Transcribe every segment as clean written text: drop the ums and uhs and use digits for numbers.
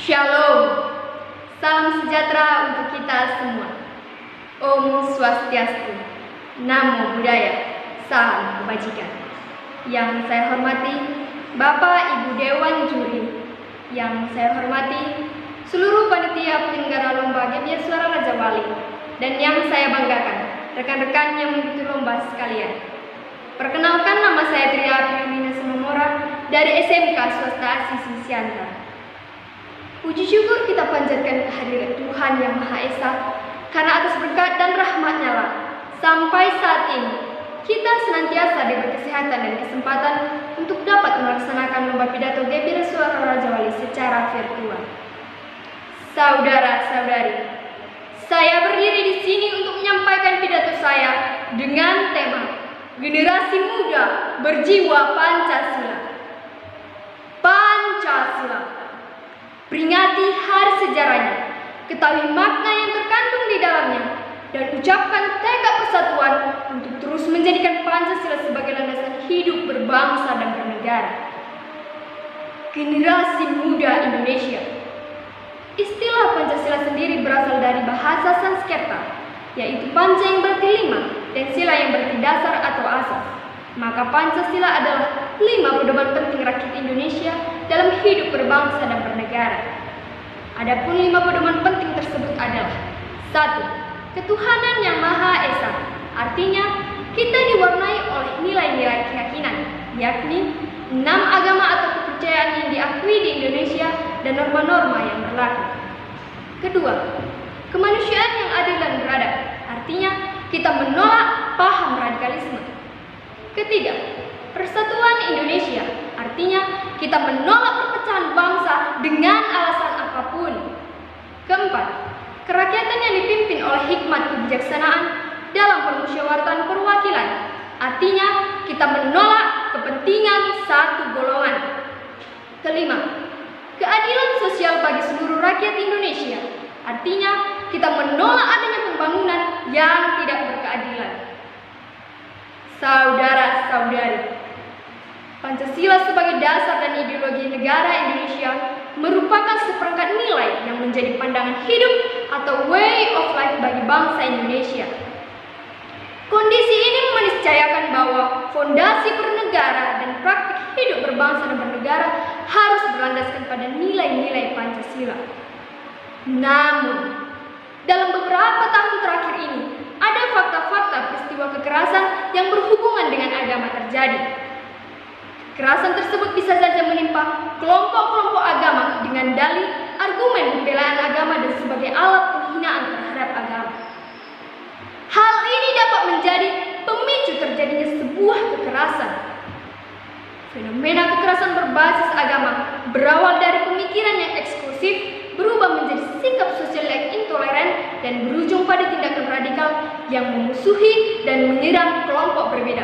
Shalom, salam sejahtera untuk kita semua. Om Swastiastu, Namo Buddhaya, salam kebajikan. Yang saya hormati Bapak Ibu Dewan Juri, yang saya hormati seluruh panitia penyelenggara lomba Gebiar Suara Raja Wali, dan yang saya banggakan rekan-rekan yang mengikuti lomba sekalian. Perkenalkan, nama saya Tria Aprilina Semamora dari SMK Swasta Asisi Siantar. Puji syukur kita panjatkan kehadiran Tuhan Yang Maha Esa, karena atas berkat dan rahmat-Nya lah sampai saat ini kita senantiasa diberi kesehatan dan kesempatan untuk dapat melaksanakan lomba pidato Gebiar Suara Raja Wali secara virtual. Saudara-saudari, saya berdiri di sini untuk menyampaikan pidato saya dengan tema Generasi Muda Berjiwa Pancasila. Pancasila. Peringati hari sejarahnya, ketahui makna yang terkandung di dalamnya, dan ucapkan tekad persatuan untuk terus menjadikan Pancasila sebagai landasan hidup berbangsa dan bernegara. Generasi Muda Indonesia. Istilah Pancasila sendiri berasal dari bahasa Sanskerta, yaitu panca yang berarti lima dan sila yang berarti dasar atau asas. Maka Pancasila adalah 5 pedoman penting rakyat Indonesia dalam hidup berbangsa dan bernegara. Adapun 5 pedoman penting tersebut adalah: 1. Ketuhanan yang Maha Esa. Artinya, kita diwarnai oleh nilai-nilai keyakinan, yakni 6 agama atau kepercayaan yang diakui di Indonesia dan norma-norma yang berlaku. Kedua, kemanusiaan yang adil dan beradab. Artinya, kita menolak paham radikalisme. Ketiga, persatuan Indonesia. Artinya, kita menolak perpecahan bangsa dengan alasan apapun. Keempat, kerakyatan yang dipimpin oleh hikmat kebijaksanaan dalam permusyawaratan perwakilan. Artinya, kita menolak kepentingan satu golongan. Kelima, keadilan sosial bagi seluruh rakyat Indonesia. Artinya, kita menolak adanya pembangunan yang tidak berkeadilan. Saudara-saudari, Pancasila sebagai dasar dan ideologi negara Indonesia merupakan seperangkat nilai yang menjadi pandangan hidup atau way of life bagi bangsa Indonesia. Kondisi ini meniscayakan bahwa fondasi bernegara dan praktik hidup berbangsa dan bernegara harus berlandaskan pada nilai-nilai Pancasila. Namun, dalam beberapa tahun terakhir ini, ada fakta-fakta peristiwa kekerasan yang berhubungan dengan agama terjadi. Kekerasan tersebut bisa saja menimpa kelompok-kelompok agama dengan dalih argumen pembelaan agama dan sebagai alat penghinaan terhadap agama. Hal ini dapat menjadi pemicu terjadinya sebuah kekerasan. Fenomena kekerasan berbasis agama berawal dari pemikiran yang eksklusif, berubah menjadi sikap sosial yang intoleran, dan berujung pada tindakan radikal yang memusuhi dan menyerang kelompok berbeda,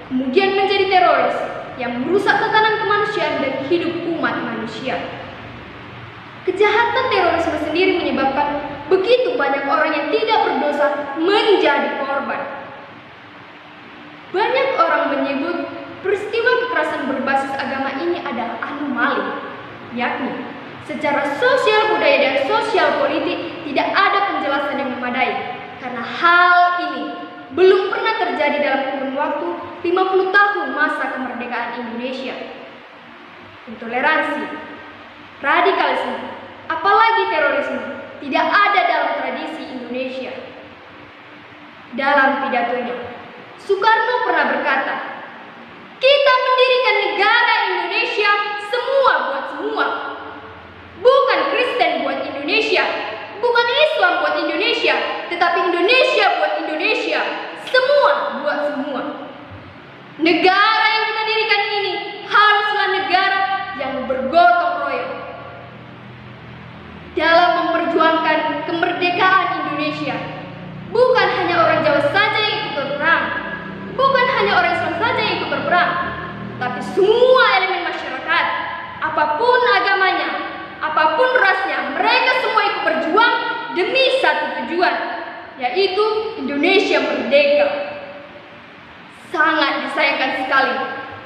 kemudian menjadi teroris yang merusak tatanan kemanusiaan dan hidup umat manusia. Kejahatan terorisme sendiri menyebabkan begitu banyak orang yang tidak berdosa menjadi korban. Banyak orang menyebut peristiwa kekerasan berbasis agama ini adalah anomali, yakni secara sosial budaya dan sosial politik tidak ada penjelasan yang memadai, karena hal ini belum pernah terjadi dalam kurun waktu 50 tahun masa kemerdekaan Indonesia. Intoleransi, radikalisme, apalagi terorisme tidak ada dalam tradisi Indonesia. Dalam pidatonya, Soekarno pernah berkata, "Kita mendirikan negara Indonesia semua buat semua. Bukan Kristen buat Indonesia, bukan Islam buat Indonesia, tetapi Indonesia buat Indonesia, semua buat semua." Negara yang kita dirikan ini haruslah negara yang bergotong royong dalam memperjuangkan kemerdekaan Indonesia. Bukan hanya orang Jawa saja yang ikut berperang, bukan hanya orang Islam saja yang ikut berperang, tapi semua elemen masyarakat, apapun agamanya, apapun rasnya, mereka semua ikut berjuang demi satu tujuan, yaitu Indonesia merdeka. Sangat disayangkan sekali,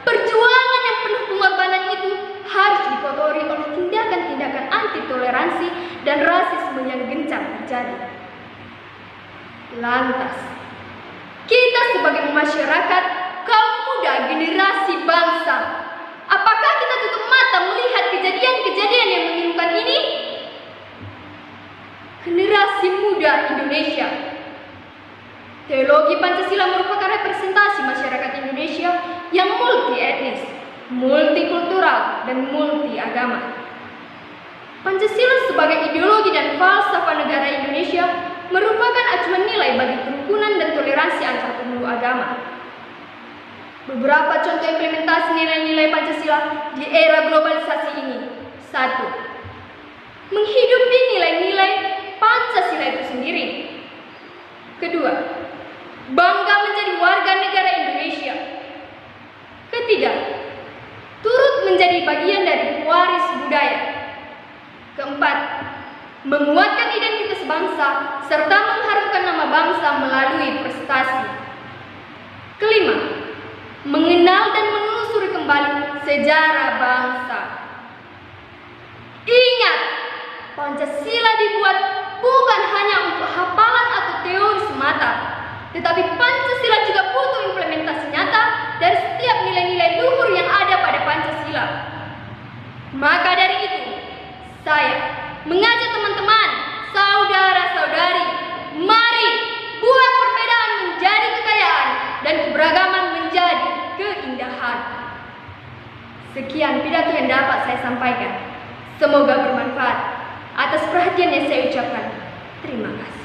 perjuangan yang penuh pengorbanan itu harus dikotori oleh tindakan-tindakan anti intoleransi dan rasisme yang gencar terjadi. Lantas, kita sebagai masyarakat, kaum muda, generasi bangsa, apakah kita tutup mata melihat kejadian-kejadian yang memilukan ini? Generasi muda Indonesia. Teologi Pancasila merupakan representasi masyarakat Indonesia yang multi etnis, multikultural, dan multi agama. Pancasila sebagai ideologi dan falsafah negara Indonesia merupakan acuan nilai bagi kerukunan dan toleransi antar pemeluk agama. Beberapa contoh implementasi nilai-nilai Pancasila di era globalisasi ini. 1. Menghidupi nilai-nilai Pancasila itu sendiri. Kedua, bangga menjadi warga negara Indonesia. Ketiga, turut menjadi bagian dari pewaris budaya. Keempat, menguatkan identitas bangsa serta mengharumkan nama bangsa melalui prestasi. Kelima, mengenal dan menelusuri kembali sejarah bangsa. Ingat, Pancasila dibuat bukan hanya untuk hafalan atau teori semata, tetapi Pancasila juga butuh implementasi nyata dari setiap nilai-nilai luhur yang ada pada Pancasila. Maka dari itu, saya mengajak teman-teman, saudara-saudari, mari buat perbedaan menjadi kekayaan dan keberagaman menjadi keindahan. Sekian pidato yang dapat saya sampaikan. Semoga bermanfaat. Atas perhatian yang saya ucapkan, terima kasih.